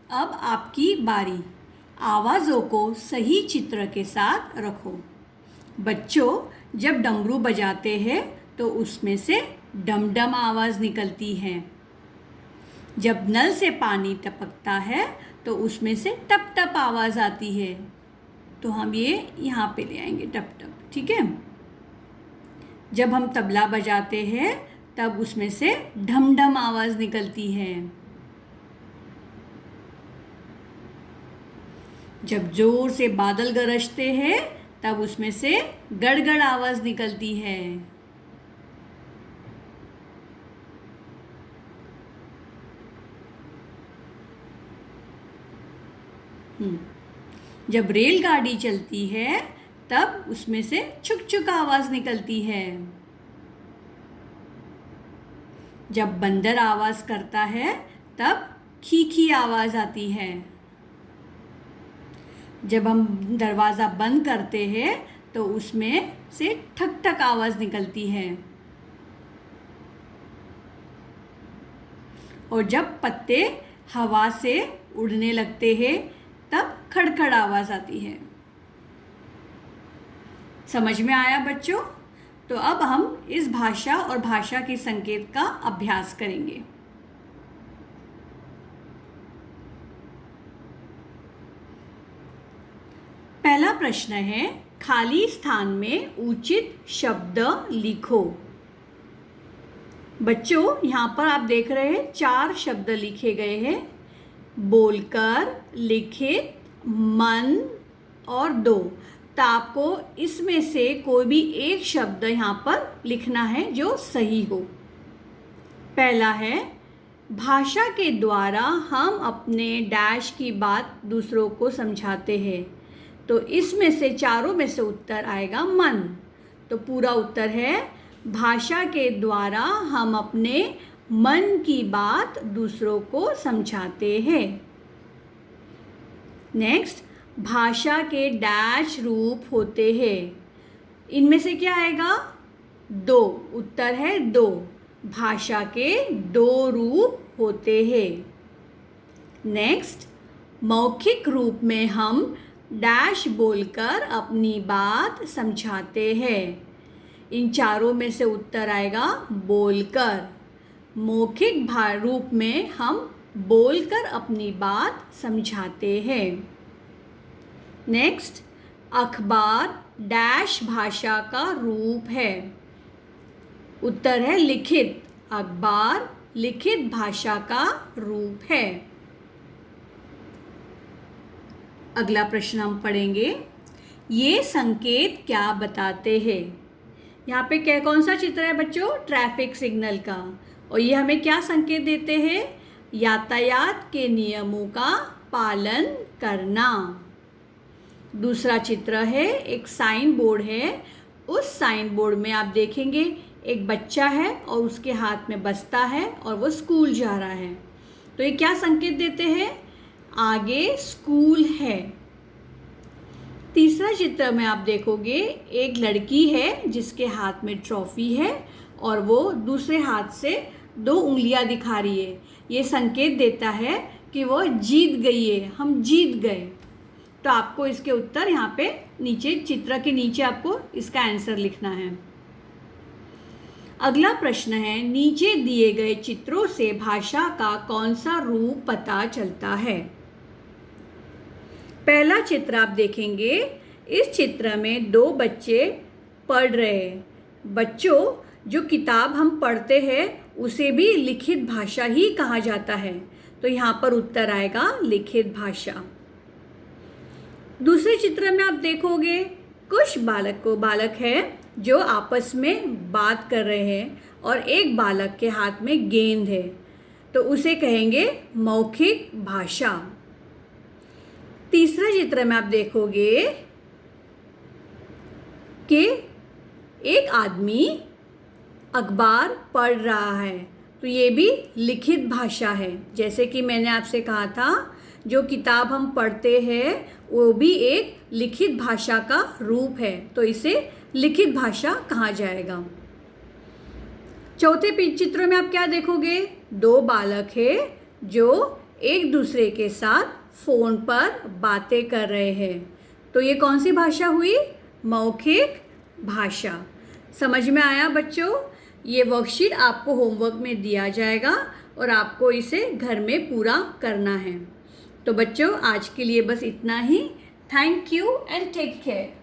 अब आपकी बारी। आवाज़ों को सही चित्र के साथ रखो। बच्चों, जब डमरू बजाते हैं तो उसमें से डम डम आवाज़ निकलती है। जब नल से पानी टपकता है तो उसमें से टप टप आवाज़ आती है। तो हम ये यहाँ पे ले आएंगे, टप टप, ठीक है। जब हम तबला बजाते हैं तब उसमें से ढम ढम आवाज़ निकलती है। जब जोर से बादल गरजते हैं तब उसमें से गड़गड़ आवाज़ निकलती है। जब रेलगाड़ी चलती है तब उसमें से छुक छुक आवाज़ निकलती है। जब बंदर आवाज़ करता है तब खी खी आवाज़ आती है। जब हम दरवाज़ा बंद करते हैं तो उसमें से ठक ठक आवाज़ निकलती है। और जब पत्ते हवा से उड़ने लगते हैं तब खड़खड़ आवाज़ आती है। समझ में आया बच्चों? तो अब हम इस भाषा और भाषा के संकेत का अभ्यास करेंगे। पहला प्रश्न है, खाली स्थान में उचित शब्द लिखो। बच्चों, यहाँ पर आप देख रहे हैं 4 शब्द लिखे गए हैं। बोलकर, लिखित, मन और दो। तो आपको इसमें से कोई भी एक शब्द यहाँ पर लिखना है जो सही हो। पहला है, भाषा के द्वारा हम अपने डैश की बात दूसरों को समझाते हैं। तो इसमें से चारों में से उत्तर आएगा मन। तो पूरा उत्तर है, भाषा के द्वारा हम अपने मन की बात दूसरों को समझाते हैं। नेक्स्ट, भाषा के डैश रूप होते हैं। इनमें से क्या आएगा? 2। उत्तर है 2। भाषा के 2 रूप होते हैं। नेक्स्ट, मौखिक रूप में हम डैश बोलकर अपनी बात समझाते हैं। इन चारों में से उत्तर आएगा बोलकर। मौखिक रूप में हम बोलकर अपनी बात समझाते हैं। नेक्स्ट, अखबार डैश भाषा का रूप है। उत्तर है लिखित। अखबार लिखित भाषा का रूप है। अगला प्रश्न हम पढ़ेंगे, ये संकेत क्या बताते हैं? यहाँ पे कौन सा चित्र है बच्चों? ट्रैफिक सिग्नल का। और ये हमें क्या संकेत देते हैं? यातायात के नियमों का पालन करना। दूसरा चित्र है, एक साइन बोर्ड है। उस साइन बोर्ड में आप देखेंगे एक बच्चा है और उसके हाथ में बस्ता है और वो स्कूल जा रहा है। तो ये क्या संकेत देते हैं? आगे स्कूल है। तीसरा चित्र में आप देखोगे एक लड़की है जिसके हाथ में ट्रॉफी है और वो दूसरे हाथ से 2 उंगलियां दिखा रही है। ये संकेत देता है कि वो जीत गई है, हम जीत गए। तो आपको इसके उत्तर यहाँ पे नीचे, चित्र के नीचे आपको इसका आंसर लिखना है। अगला प्रश्न है, नीचे दिए गए चित्रों से भाषा का कौन सा रूप पता चलता है? पहला चित्र आप देखेंगे, इस चित्र में 2 बच्चे पढ़ रहे हैं। बच्चों, जो किताब हम पढ़ते हैं उसे भी लिखित भाषा ही कहा जाता है। तो यहाँ पर उत्तर आएगा लिखित भाषा। दूसरे चित्र में आप देखोगे कुछ बालक है जो आपस में बात कर रहे हैं और एक बालक के हाथ में गेंद है। तो उसे कहेंगे मौखिक भाषा। तीसरा चित्र में आप देखोगे कि एक आदमी अखबार पढ़ रहा है। तो ये भी लिखित भाषा है। जैसे कि मैंने आपसे कहा था, जो किताब हम पढ़ते हैं वो भी एक लिखित भाषा का रूप है। तो इसे लिखित भाषा कहा जाएगा। चौथे चित्र में आप क्या देखोगे? 2 बालक है जो एक दूसरे के साथ फ़ोन पर बातें कर रहे हैं। तो ये कौन सी भाषा हुई? मौखिक भाषा। समझ में आया बच्चों? ये वर्कशीट आपको होमवर्क में दिया जाएगा और आपको इसे घर में पूरा करना है। तो बच्चों आज के लिए बस इतना ही। Thank you and take care.